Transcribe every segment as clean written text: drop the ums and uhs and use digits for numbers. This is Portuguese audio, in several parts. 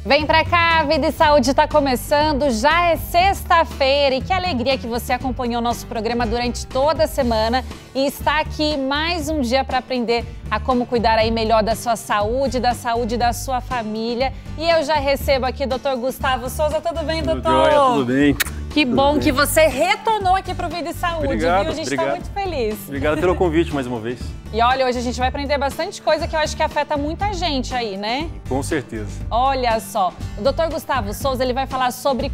Vem pra cá, Vida e Saúde está começando, já é sexta-feira e que alegria que você acompanhou o nosso programa durante toda a semana e está aqui mais um dia para aprender a como cuidar aí melhor da sua saúde, da saúde da sua família. E eu já recebo aqui o Dr. Gustavo Souza. Tudo bem, doutor? Tudo jóia, tudo bem. Que bom que você retornou aqui para o Vida e Saúde, obrigado, viu? A gente está muito feliz. Obrigado pelo convite mais uma vez. E olha, hoje a gente vai aprender bastante coisa que eu acho que afeta muita gente aí, né? Com certeza. Olha só, o Dr. Gustavo Souza, ele vai falar sobre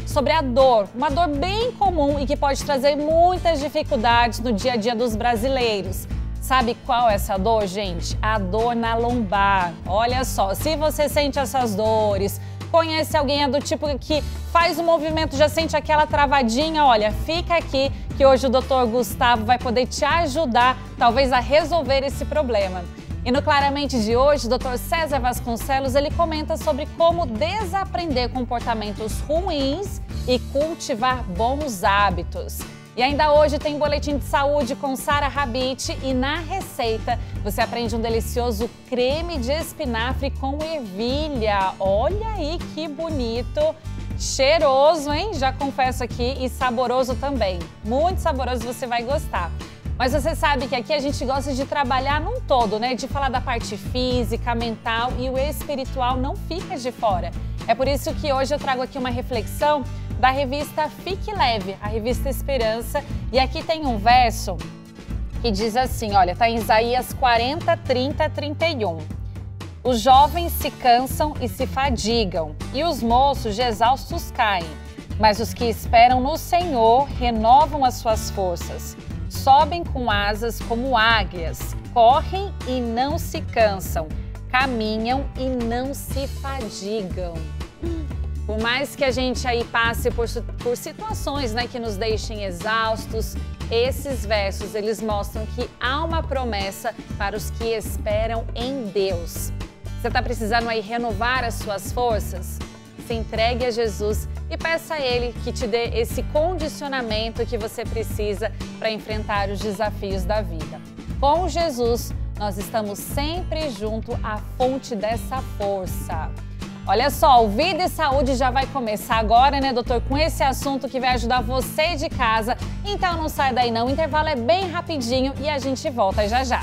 sobre a dor, uma dor bem comum e que pode trazer muitas dificuldades no dia a dia dos brasileiros. Sabe qual é essa dor, gente? A dor na lombar. Olha só, se você sente essas dores, conhece alguém do tipo que faz o movimento, já sente aquela travadinha, olha, fica aqui que hoje o Dr. Gustavo vai poder te ajudar, talvez, a resolver esse problema. E no Claramente de hoje, o Dr. César Vasconcelos, ele comenta sobre como desaprender comportamentos ruins e cultivar bons hábitos. E ainda hoje tem Boletim de Saúde com Sara Rabite e na receita você aprende um delicioso creme de espinafre com ervilha. Olha aí que bonito, cheiroso, hein? Já confesso aqui, e saboroso também. Muito saboroso, você vai gostar. Mas você sabe que aqui a gente gosta de trabalhar num todo, né? De falar da parte física, mental e o espiritual não fica de fora. É por isso que hoje eu trago aqui uma reflexão da revista Fique Leve, a revista Esperança. E aqui tem um verso que diz assim, olha, tá em Isaías 40, 30, 31. Os jovens se cansam e se fadigam, e os moços de exaustos caem. Mas os que esperam no Senhor renovam as suas forças. Sobem com asas como águias, correm e não se cansam, caminham e não se fadigam. Por mais que a gente aí passe por situações, né, que nos deixem exaustos, esses versos, eles mostram que há uma promessa para os que esperam em Deus. Você está precisando aí renovar as suas forças? Se entregue a Jesus e peça a Ele que te dê esse condicionamento que você precisa para enfrentar os desafios da vida. Com Jesus, nós estamos sempre junto à fonte dessa força. Olha só, o Vida e Saúde já vai começar agora, né, doutor? Com esse assunto que vai ajudar você de casa. Então não sai daí não, o intervalo é bem rapidinho e a gente volta já já.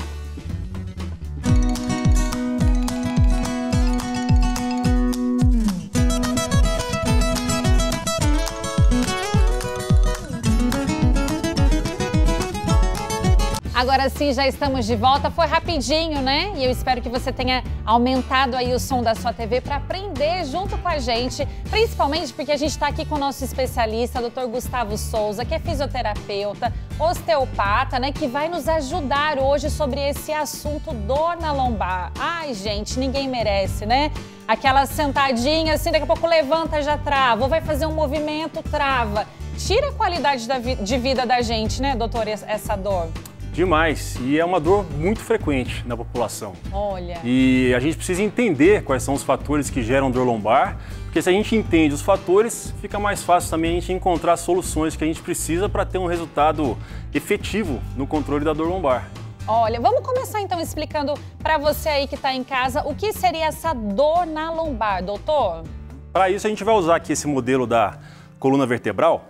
Agora sim, já estamos de volta. Foi rapidinho, né? E eu espero que você tenha aumentado aí o som da sua TV para aprender junto com a gente, principalmente porque a gente está aqui com o nosso especialista, Dr. Gustavo Souza, que é fisioterapeuta, osteopata, né? Que vai nos ajudar hoje sobre esse assunto dor na lombar. Ai, gente, ninguém merece, né? Aquela sentadinha assim, daqui a pouco levanta, já trava, ou vai fazer um movimento, trava. Tira a qualidade de vida da gente, né, doutor, essa dor? Demais, e é uma dor muito frequente na população. Olha. E a gente precisa entender quais são os fatores que geram dor lombar, porque se a gente entende os fatores, fica mais fácil também a gente encontrar soluções que a gente precisa para ter um resultado efetivo no controle da dor lombar. Olha, vamos começar então explicando para você aí que está em casa o que seria essa dor na lombar, doutor? Para isso a gente vai usar aqui esse modelo da coluna vertebral.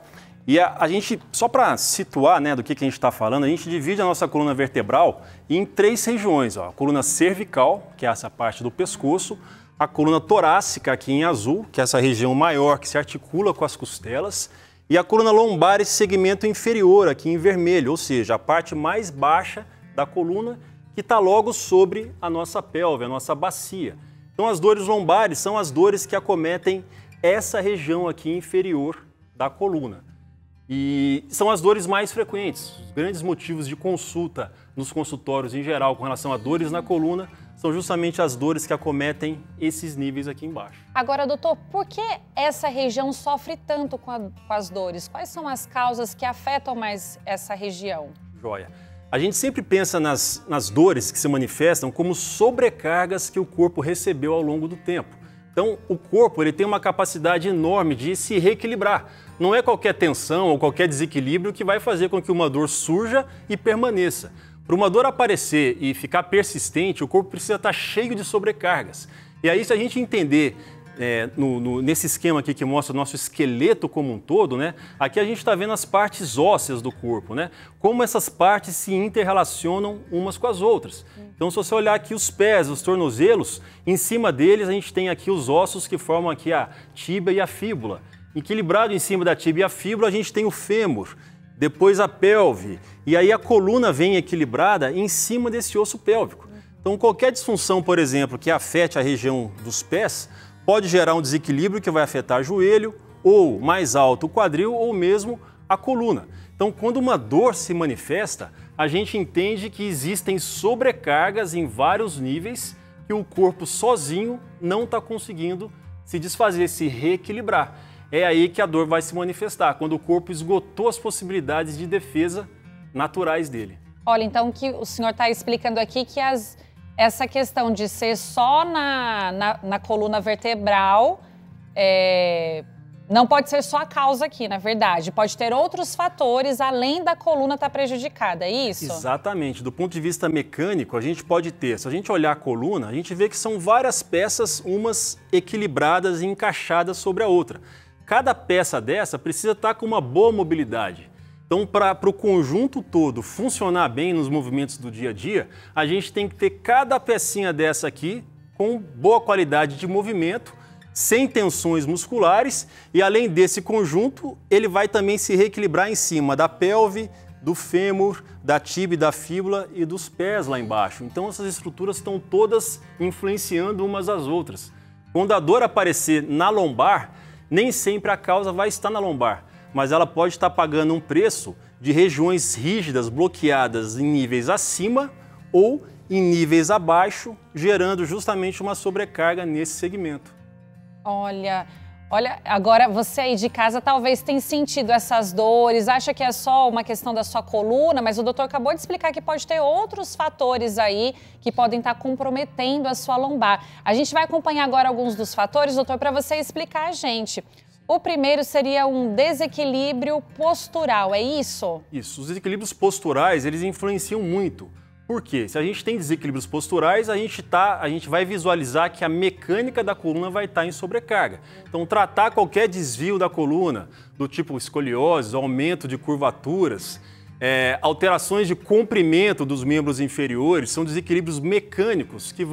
E a gente, só para situar, né, do que a gente está falando, a gente divide a nossa coluna vertebral em três regiões. Ó. A coluna cervical, que é essa parte do pescoço, a coluna torácica, aqui em azul, que é essa região maior que se articula com as costelas, e a coluna lombar, esse segmento inferior, aqui em vermelho, ou seja, a parte mais baixa da coluna, que está logo sobre a nossa pelve, a nossa bacia. Então, as dores lombares são as dores que acometem essa região aqui inferior da coluna. E são as dores mais frequentes. Os grandes motivos de consulta nos consultórios em geral com relação a dores na coluna são justamente as dores que acometem esses níveis aqui embaixo. Agora, doutor, por que essa região sofre tanto com as dores? Quais são as causas que afetam mais essa região? Joia. A gente sempre pensa nas dores que se manifestam como sobrecargas que o corpo recebeu ao longo do tempo. Então, o corpo ele tem uma capacidade enorme de se reequilibrar. Não é qualquer tensão ou qualquer desequilíbrio que vai fazer com que uma dor surja e permaneça. Para uma dor aparecer e ficar persistente, o corpo precisa estar cheio de sobrecargas. E aí, se a gente entender nesse esquema aqui que mostra o nosso esqueleto como um todo, né? Aqui a gente está vendo as partes ósseas do corpo, né? Como essas partes se interrelacionam umas com as outras. Então, se você olhar aqui os pés, os tornozelos, em cima deles a gente tem aqui os ossos que formam aqui a tíbia e a fíbula. Equilibrado em cima da tíbia e a fíbula, a gente tem o fêmur, depois a pelve, e aí a coluna vem equilibrada em cima desse osso pélvico. Então, qualquer disfunção, por exemplo, que afete a região dos pés, pode gerar um desequilíbrio que vai afetar o joelho, ou mais alto o quadril, ou mesmo a coluna. Então, quando uma dor se manifesta, a gente entende que existem sobrecargas em vários níveis que o corpo sozinho não está conseguindo se desfazer, se reequilibrar. É aí que a dor vai se manifestar, quando o corpo esgotou as possibilidades de defesa naturais dele. Olha, então o que o senhor está explicando aqui que essa questão de ser só na coluna vertebral não pode ser só a causa aqui, na verdade. Pode ter outros fatores além da coluna estar prejudicada, é isso? Exatamente. Do ponto de vista mecânico, a gente pode ter, se a gente olhar a coluna, a gente vê que são várias peças, umas equilibradas e encaixadas sobre a outra. Cada peça dessa precisa estar com uma boa mobilidade. Então, para o conjunto todo funcionar bem nos movimentos do dia a dia, a gente tem que ter cada pecinha dessa aqui com boa qualidade de movimento, sem tensões musculares, e além desse conjunto, ele vai também se reequilibrar em cima da pelve, do fêmur, da tíbia, da fíbula e dos pés lá embaixo. Então, essas estruturas estão todas influenciando umas às outras. Quando a dor aparecer na lombar, nem sempre a causa vai estar na lombar, mas ela pode estar pagando um preço de regiões rígidas, bloqueadas em níveis acima ou em níveis abaixo, gerando justamente uma sobrecarga nesse segmento. Olha, agora você aí de casa talvez tenha sentido essas dores, acha que é só uma questão da sua coluna, mas o doutor acabou de explicar que pode ter outros fatores aí que podem estar comprometendo a sua lombar. A gente vai acompanhar agora alguns dos fatores, doutor, para você explicar a gente. O primeiro seria um desequilíbrio postural, é isso? Isso, os desequilíbrios posturais, eles influenciam muito. Por quê? Se a gente tem desequilíbrios posturais, a gente vai visualizar que a mecânica da coluna vai estar em sobrecarga. Então, tratar qualquer desvio da coluna, do tipo escoliose, aumento de curvaturas, alterações de comprimento dos membros inferiores, são desequilíbrios mecânicos que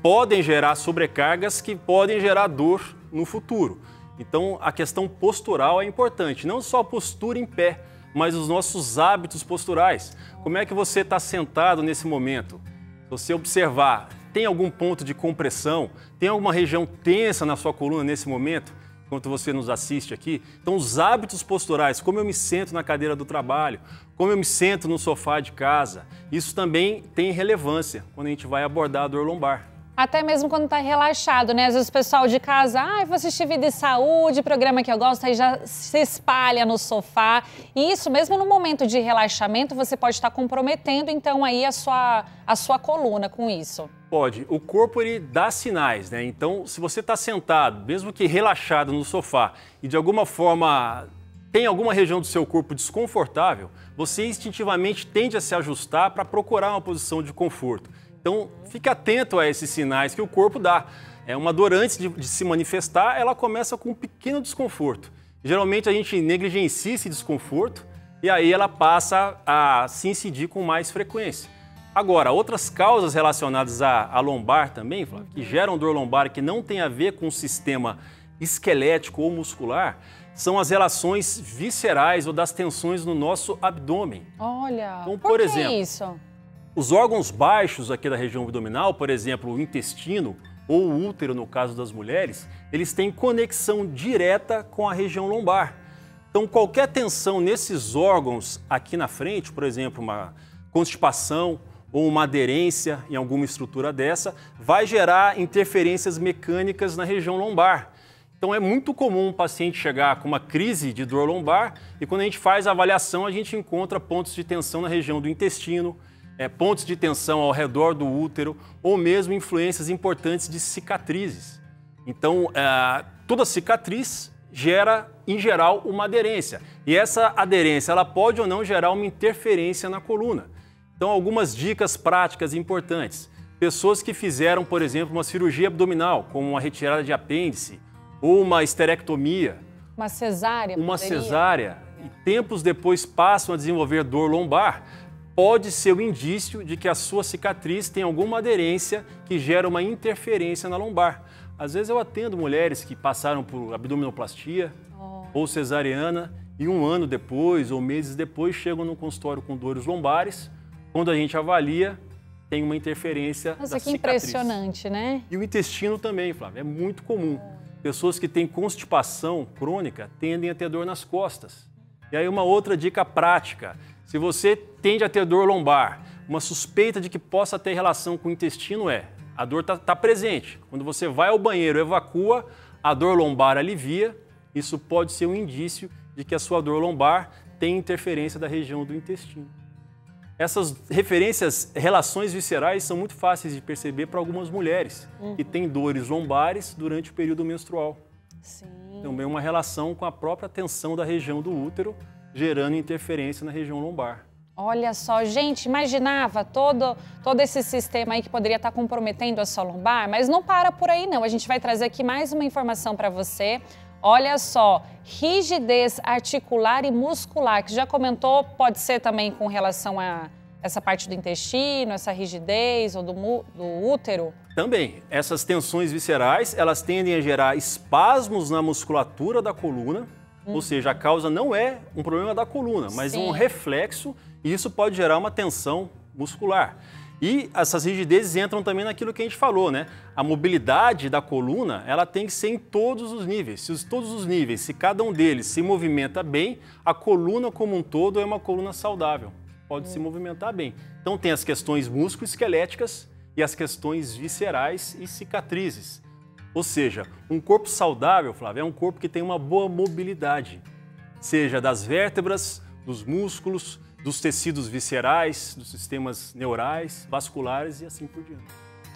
podem gerar sobrecargas que podem gerar dor no futuro. Então, a questão postural é importante, não só a postura em pé, mas os nossos hábitos posturais. Como é que você está sentado nesse momento? Se você observar, tem algum ponto de compressão? Tem alguma região tensa na sua coluna nesse momento, enquanto você nos assiste aqui? Então, os hábitos posturais, como eu me sento na cadeira do trabalho, como eu me sento no sofá de casa, isso também tem relevância quando a gente vai abordar a dor lombar. Até mesmo quando tá relaxado, né? Às vezes o pessoal de casa, vou assistir Vida e Saúde, programa que eu gosto, aí já se espalha no sofá. E isso, mesmo no momento de relaxamento, você pode estar comprometendo, então, aí a sua coluna com isso. Pode. O corpo, ele dá sinais, né? Então, se você está sentado, mesmo que relaxado no sofá, e de alguma forma tem alguma região do seu corpo desconfortável, você instintivamente tende a se ajustar para procurar uma posição de conforto. Então, fique atento a esses sinais que o corpo dá. Uma dor, antes de se manifestar, ela começa com um pequeno desconforto. Geralmente, a gente negligencia esse desconforto e aí ela passa a se incidir com mais frequência. Agora, outras causas relacionadas à lombar também, que geram dor lombar que não tem a ver com o sistema esquelético ou muscular, são as relações viscerais ou das tensões no nosso abdômen. Olha, então, por que isso? Os órgãos baixos aqui da região abdominal, por exemplo, o intestino ou o útero, no caso das mulheres, eles têm conexão direta com a região lombar. Então, qualquer tensão nesses órgãos aqui na frente, por exemplo, uma constipação ou uma aderência em alguma estrutura dessa, vai gerar interferências mecânicas na região lombar. Então, é muito comum um paciente chegar com uma crise de dor lombar e quando a gente faz a avaliação, a gente encontra pontos de tensão na região do intestino, pontos de tensão ao redor do útero ou mesmo influências importantes de cicatrizes. Então, toda cicatriz gera, em geral, uma aderência. E essa aderência ela pode ou não gerar uma interferência na coluna. Então, algumas dicas práticas importantes. Pessoas que fizeram, por exemplo, uma cirurgia abdominal, como uma retirada de apêndice ou uma esterectomia. Uma cesárea. Uma cesárea, e tempos depois passam a desenvolver dor lombar, pode ser o indício de que a sua cicatriz tem alguma aderência que gera uma interferência na lombar. Às vezes eu atendo mulheres que passaram por abdominoplastia ou cesariana e um ano depois ou meses depois chegam no consultório com dores lombares. Quando a gente avalia, tem uma interferência da cicatriz. Nossa, que impressionante, né? E o intestino também, Flávia, é muito comum. Pessoas que têm constipação crônica tendem a ter dor nas costas. E aí uma outra dica prática, se você tende a ter dor lombar, uma suspeita de que possa ter relação com o intestino a dor está presente. Quando você vai ao banheiro, evacua, a dor lombar alivia, isso pode ser um indício de que a sua dor lombar tem interferência da região do intestino. Essas relações viscerais são muito fáceis de perceber para algumas mulheres que têm dores lombares durante o período menstrual. Sim. Também uma relação com a própria tensão da região do útero, gerando interferência na região lombar. Olha só, gente, imaginava todo esse sistema aí que poderia estar comprometendo a sua lombar, mas não para por aí não. A gente vai trazer aqui mais uma informação para você. Olha só, rigidez articular e muscular, que já comentou, pode ser também com relação a essa parte do intestino, essa rigidez ou do útero? Também, essas tensões viscerais, elas tendem a gerar espasmos na musculatura da coluna, ou seja, a causa não é um problema da coluna, mas um reflexo, e isso pode gerar uma tensão muscular. E essas rigidezes entram também naquilo que a gente falou, né? A mobilidade da coluna, ela tem que ser em todos os níveis. Se cada um deles se movimenta bem, a coluna como um todo é uma coluna saudável, pode se movimentar bem. Então tem as questões musculoesqueléticas e as questões viscerais e cicatrizes. Ou seja, um corpo saudável, Flávio, é um corpo que tem uma boa mobilidade, seja das vértebras, dos músculos, dos tecidos viscerais, dos sistemas neurais, vasculares e assim por diante.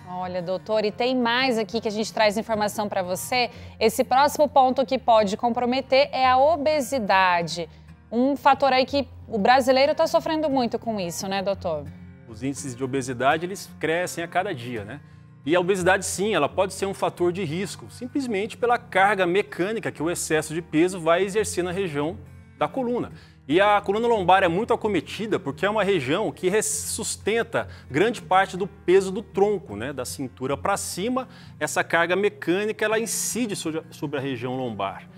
Olha, doutor, e tem mais aqui que a gente traz informação para você. Esse próximo ponto que pode comprometer é a obesidade. Um fator aí que o brasileiro está sofrendo muito com isso, né, doutor? Os índices de obesidade, eles crescem a cada dia, né? E a obesidade, sim, ela pode ser um fator de risco, simplesmente pela carga mecânica que o excesso de peso vai exercer na região da coluna. E a coluna lombar é muito acometida porque é uma região que sustenta grande parte do peso do tronco, né? Da cintura para cima. Essa carga mecânica ela incide sobre a região lombar.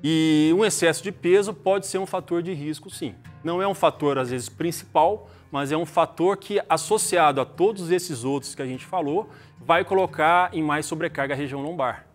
E um excesso de peso pode ser um fator de risco, sim. Não é um fator, às vezes, principal, mas é um fator que, associado a todos esses outros que a gente falou, vai colocar em mais sobrecarga a região lombar.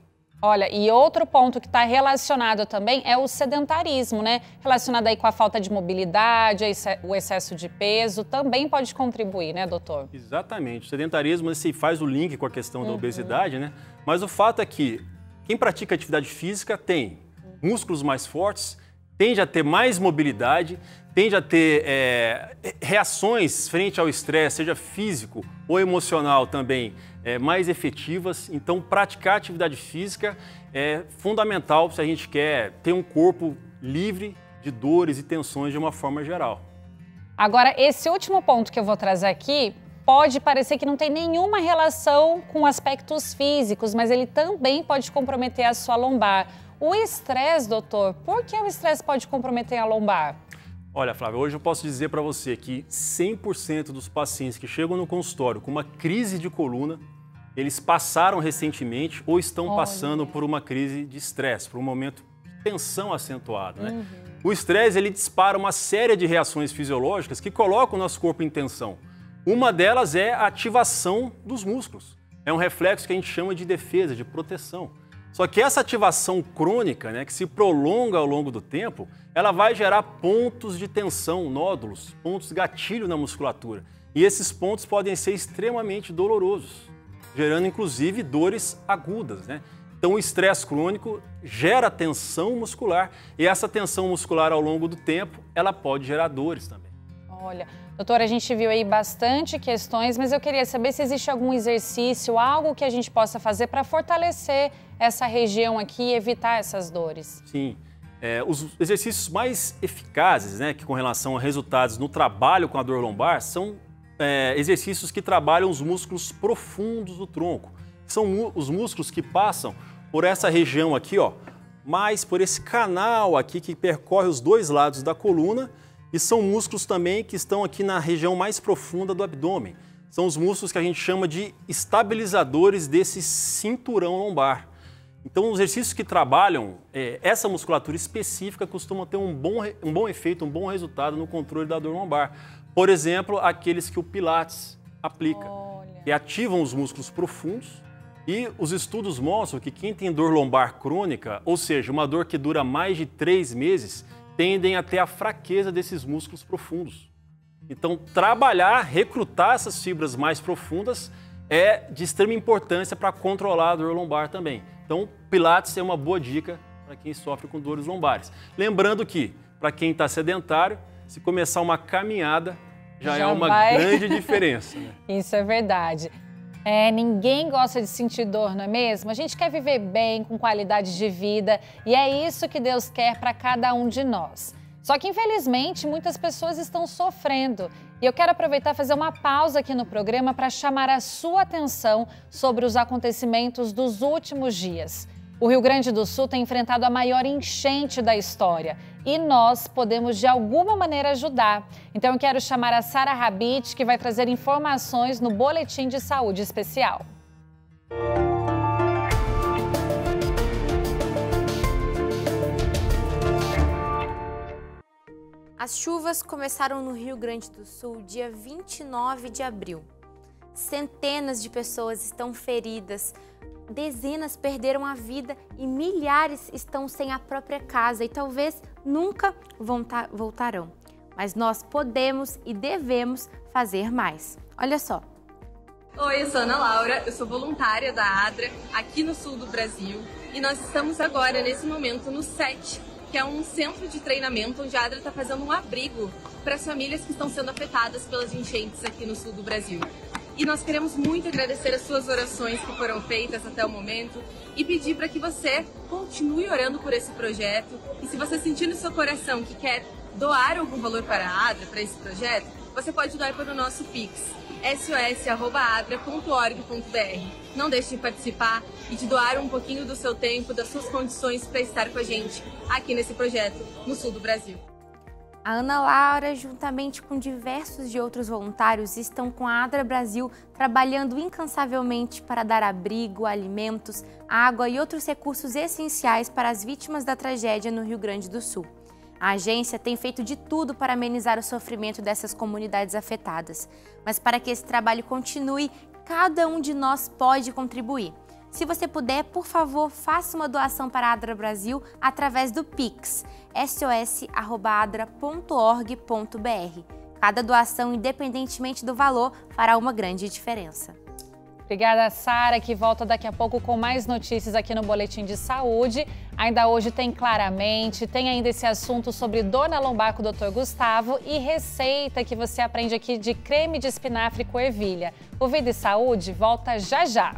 Olha, e outro ponto que está relacionado também é o sedentarismo, né? Relacionado aí com a falta de mobilidade, o excesso de peso, também pode contribuir, né, doutor? Exatamente. O sedentarismo se faz o link com a questão da obesidade, né? Mas o fato é que quem pratica atividade física tem músculos mais fortes, tende a ter mais mobilidade, tende a ter reações frente ao estresse, seja físico ou emocional também, mais efetivas. Então, praticar atividade física é fundamental se a gente quer ter um corpo livre de dores e tensões de uma forma geral. Agora, esse último ponto que eu vou trazer aqui pode parecer que não tem nenhuma relação com aspectos físicos, mas ele também pode comprometer a sua lombar. O estresse, doutor, por que o estresse pode comprometer a lombar? Olha, Flávia, hoje eu posso dizer para você que 100% dos pacientes que chegam no consultório com uma crise de coluna, eles passaram recentemente ou estão passando por uma crise de estresse, por um momento de tensão acentuada, né? O estresse, ele dispara uma série de reações fisiológicas que colocam o nosso corpo em tensão. Uma delas é a ativação dos músculos. É um reflexo que a gente chama de defesa, de proteção. Só que essa ativação crônica, né, que se prolonga ao longo do tempo, ela vai gerar pontos de tensão, nódulos, pontos gatilho na musculatura. E esses pontos podem ser extremamente dolorosos, gerando inclusive dores agudas, né? Então o estresse crônico gera tensão muscular e essa tensão muscular ao longo do tempo, ela pode gerar dores também. Olha, doutora, a gente viu aí bastante questões, mas eu queria saber se existe algum exercício, algo que a gente possa fazer para fortalecer essa região aqui e evitar essas dores. Sim, os exercícios mais eficazes, né, que com relação a resultados no trabalho com a dor lombar, são exercícios que trabalham os músculos profundos do tronco. São os músculos que passam por essa região aqui, ó, mais por esse canal aqui que percorre os dois lados da coluna, e são músculos também que estão aqui na região mais profunda do abdômen. São os músculos que a gente chama de estabilizadores desse cinturão lombar. Então, os exercícios que trabalham essa musculatura específica costumam ter um bom efeito, um bom resultado no controle da dor lombar. Por exemplo, aqueles que o Pilates aplica, que ativam os músculos profundos. E os estudos mostram que quem tem dor lombar crônica, ou seja, uma dor que dura mais de 3 meses, tendem a ter a fraqueza desses músculos profundos. Então, recrutar essas fibras mais profundas é de extrema importância para controlar a dor lombar também. Então, Pilates é uma boa dica para quem sofre com dores lombares. Lembrando que, para quem está sedentário, se começar uma caminhada, já é uma grande diferença. Né? Isso é verdade. Ninguém gosta de sentir dor, não é mesmo? A gente quer viver bem, com qualidade de vida, e é isso que Deus quer para cada um de nós. Só que, infelizmente, muitas pessoas estão sofrendo. E eu quero aproveitar e fazer uma pausa aqui no programa para chamar a sua atenção sobre os acontecimentos dos últimos dias. O Rio Grande do Sul tem enfrentado a maior enchente da história e nós podemos, de alguma maneira, ajudar. Então, eu quero chamar a Sara Rabit, que vai trazer informações no Boletim de Saúde Especial. As chuvas começaram no Rio Grande do Sul dia 29 de abril. Centenas de pessoas estão feridas, dezenas perderam a vida e milhares estão sem a própria casa e talvez nunca voltarão. Mas nós podemos e devemos fazer mais. Olha só. Oi, eu sou Ana Laura, eu sou voluntária da ADRA aqui no sul do Brasil e nós estamos agora, nesse momento, no SET, que é um centro de treinamento onde a ADRA está fazendo um abrigo para as famílias que estão sendo afetadas pelas enchentes aqui no sul do Brasil. E nós queremos muito agradecer as suas orações que foram feitas até o momento e pedir para que você continue orando por esse projeto. E se você sentir no seu coração que quer doar algum valor para a ADRA, para esse projeto, você pode doar para o nosso Pix, sos@adra.org.br. Não deixe de participar e de doar um pouquinho do seu tempo, das suas condições para estar com a gente aqui nesse projeto no sul do Brasil. A Ana Laura, juntamente com diversos de outros voluntários, estão com a ADRA Brasil trabalhando incansavelmente para dar abrigo, alimentos, água e outros recursos essenciais para as vítimas da tragédia no Rio Grande do Sul. A agência tem feito de tudo para amenizar o sofrimento dessas comunidades afetadas. Mas para que esse trabalho continue, cada um de nós pode contribuir. Se você puder, por favor, faça uma doação para a ADRA Brasil através do Pix, sos@adra.org.br. Cada doação, independentemente do valor, fará uma grande diferença. Obrigada, Sara, que volta daqui a pouco com mais notícias aqui no Boletim de Saúde. Ainda hoje tem Claramente, tem ainda esse assunto sobre dor na lombar com o Dr. Gustavo e receita que você aprende aqui de creme de espinafre com ervilha. O Vida e Saúde volta já já.